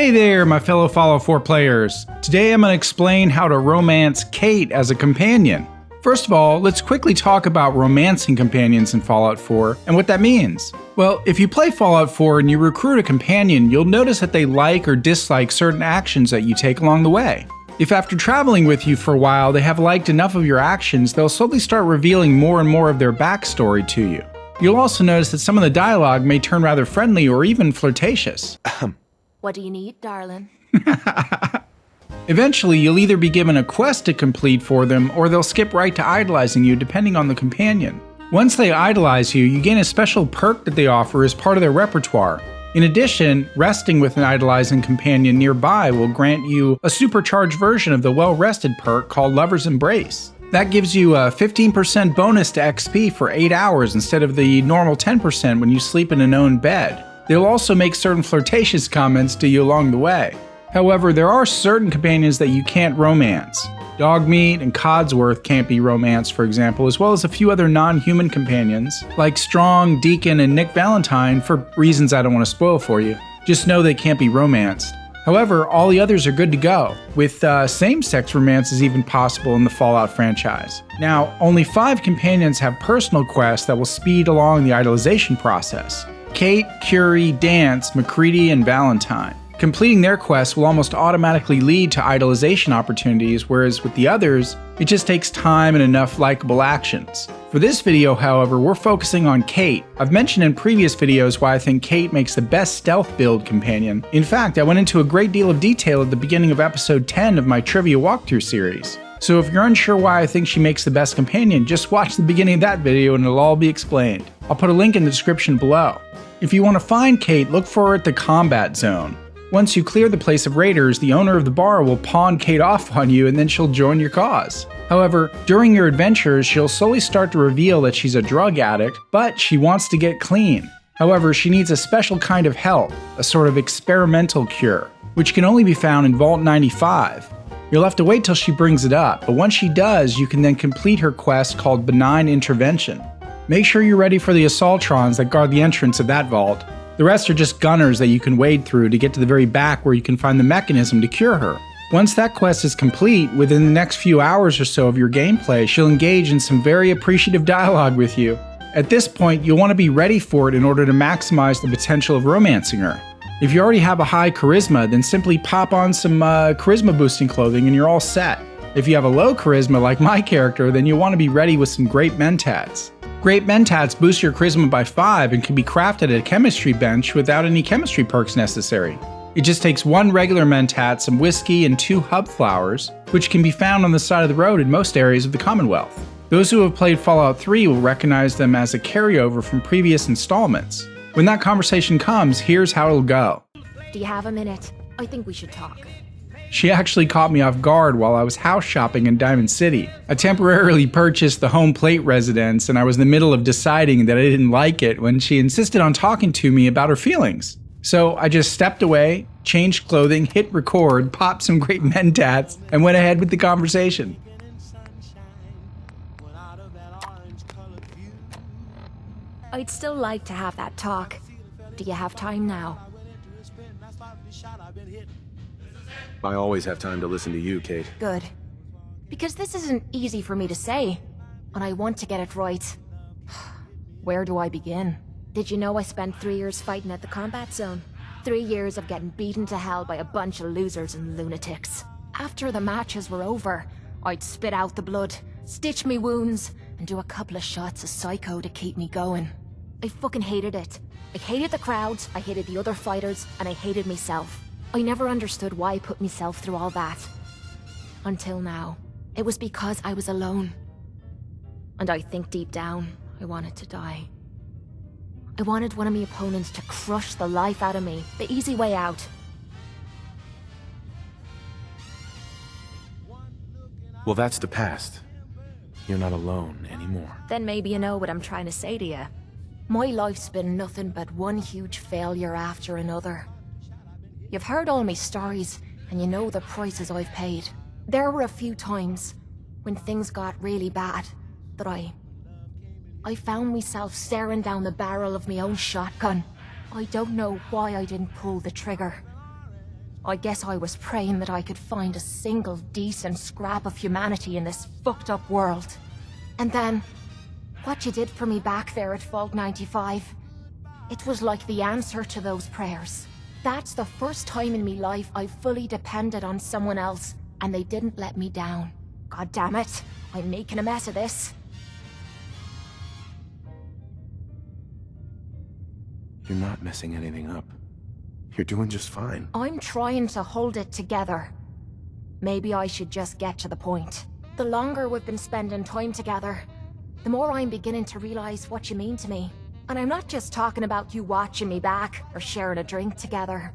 Hey there, my fellow Fallout 4 players. Today I'm going to explain how to romance Cait as a companion. First of all, let's quickly talk about romancing companions in Fallout 4 and what that means. Well, if you play Fallout 4 and you recruit a companion, you'll notice that they like or dislike certain actions that you take along the way. If after traveling with you for a while they have liked enough of your actions, they'll slowly start revealing more and more of their backstory to you. You'll also notice that some of the dialogue may turn rather friendly or even flirtatious. What do you need, darling? Eventually, you'll either be given a quest to complete for them, or they'll skip right to idolizing you depending on the companion. Once they idolize you, you gain a special perk that they offer as part of their repertoire. In addition, resting with an idolizing companion nearby will grant you a supercharged version of the well-rested perk called Lover's Embrace. That gives you a 15% bonus to XP for 8 hours instead of the normal 10% when you sleep in a known bed. They'll also make certain flirtatious comments to you along the way. However, there are certain companions that you can't romance. Dogmeat and Codsworth can't be romanced, for example, as well as a few other non-human companions, like Strong, Deacon, and Nick Valentine, for reasons I don't want to spoil for you. Just know they can't be romanced. However, all the others are good to go, with same-sex romances even possible in the Fallout franchise. Now, only 5 companions have personal quests that will speed along the idolization process. Cait, Curie, Dance, MacCready, and Valentine. Completing their quests will almost automatically lead to idolization opportunities, whereas with the others, it just takes time and enough likable actions. For this video, however, we're focusing on Cait. I've mentioned in previous videos why I think Cait makes the best stealth build companion. In fact, I went into a great deal of detail at the beginning of episode 10 of my trivia walkthrough series. So if you're unsure why I think she makes the best companion, just watch the beginning of that video and it'll all be explained. I'll put a link in the description below. If you want to find Cait, look for her at the combat zone. Once you clear the place of raiders, the owner of the bar will pawn Cait off on you and then she'll join your cause. However, during your adventures, she'll slowly start to reveal that she's a drug addict, but she wants to get clean. However, she needs a special kind of help, a sort of experimental cure, which can only be found in Vault 95. You'll have to wait till she brings it up, but once she does, you can then complete her quest called Benign Intervention. Make sure you're ready for the Assaultrons that guard the entrance of that vault. The rest are just gunners that you can wade through to get to the very back where you can find the mechanism to cure her. Once that quest is complete, within the next few hours or so of your gameplay, she'll engage in some very appreciative dialogue with you. At this point, you'll want to be ready for it in order to maximize the potential of romancing her. If you already have a high charisma, then simply pop on some charisma boosting clothing and you're all set. If you have a low charisma like my character, then you'll want to be ready with some great mentats. Great mentats boost your charisma by 5 and can be crafted at a chemistry bench without any chemistry perks necessary. It just takes 1 regular mentat, some whiskey, and 2 hub flowers, which can be found on the side of the road in most areas of the Commonwealth. Those who have played Fallout 3 will recognize them as a carryover from previous installments. When that conversation comes, here's how it'll go. Do you have a minute? I think we should talk. She actually caught me off guard while I was house shopping in Diamond City. I temporarily purchased the home plate residence and I was in the middle of deciding that I didn't like it when she insisted on talking to me about her feelings. So I just stepped away, changed clothing, hit record, popped some great mentats, and went ahead with the conversation. I'd still like to have that talk. Do you have time now? I always have time to listen to you, Cait. Good. Because this isn't easy for me to say, and I want to get it right. Where do I begin? Did you know I spent 3 years fighting at the combat zone? 3 years of getting beaten to hell by a bunch of losers and lunatics. After the matches were over, I'd spit out the blood, stitch me wounds, and do a couple of shots of Psycho to keep me going. I fucking hated it. I hated the crowds, I hated the other fighters, and I hated myself. I never understood why I put myself through all that. Until now. It was because I was alone. And I think deep down, I wanted to die. I wanted one of my opponents to crush the life out of me, the easy way out. Well, that's the past. You're not alone anymore. Then maybe you know what I'm trying to say to you. My life's been nothing but one huge failure after another. You've heard all my stories, and you know the prices I've paid. There were a few times, when things got really bad, that I found myself staring down the barrel of my own shotgun. I don't know why I didn't pull the trigger. I guess I was praying that I could find a single decent scrap of humanity in this fucked up world. And then, what you did for me back there at Vault 95, it was like the answer to those prayers. That's the first time in me life I've fully depended on someone else, and they didn't let me down. God damn it, I'm making a mess of this. You're not messing anything up. You're doing just fine. I'm trying to hold it together. Maybe I should just get to the point. The longer we've been spending time together, the more I'm beginning to realize what you mean to me. And I'm not just talking about you watching me back or sharing a drink together.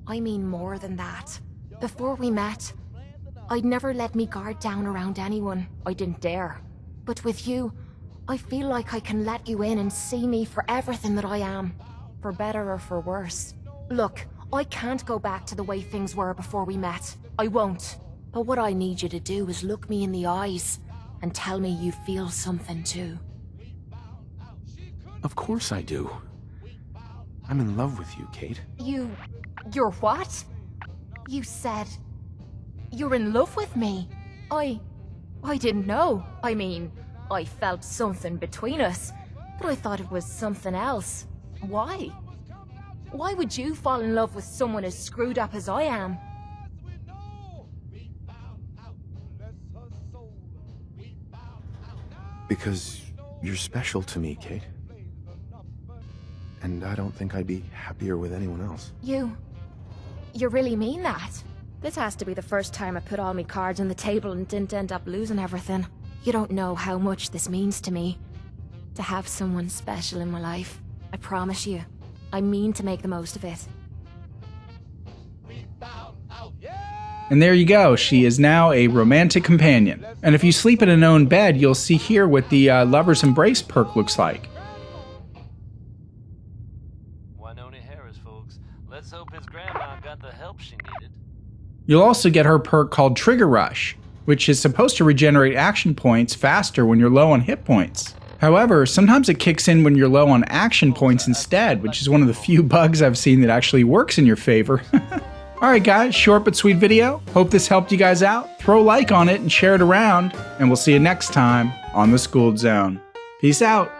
I mean more than that. Before we met, I'd never let me guard down around anyone. I didn't dare. But with you, I feel like I can let you in and see me for everything that I am. For better or for worse. Look, I can't go back to the way things were before we met. I won't. But what I need you to do is look me in the eyes and tell me you feel something too. Of course I do. I'm in love with you, Cait. You're what? You said you're in love with me. I didn't know. I mean, I felt something between us, but I thought it was something else. Why? Why would you fall in love with someone as screwed up as I am? Because you're special to me, Cait. And I don't think I'd be happier with anyone else. You really mean that? This has to be the first time I put all my cards on the table and didn't end up losing everything. You don't know how much this means to me. To have someone special in my life. I promise you. I mean to make the most of it. And there you go, she is now a romantic companion. And if you sleep in a known bed, you'll see here what the Lover's Embrace perk looks like. Folks. Let's hope his grandma got the help she needed. You'll also get her perk called Trigger Rush, which is supposed to regenerate action points faster when you're low on hit points. However, sometimes it kicks in when you're low on action points instead, which is one of the few bugs I've seen that actually works in your favor. Alright guys, short but sweet video. Hope this helped you guys out. Throw a like on it and share it around, and we'll see you next time on the Skooled Zone. Peace out.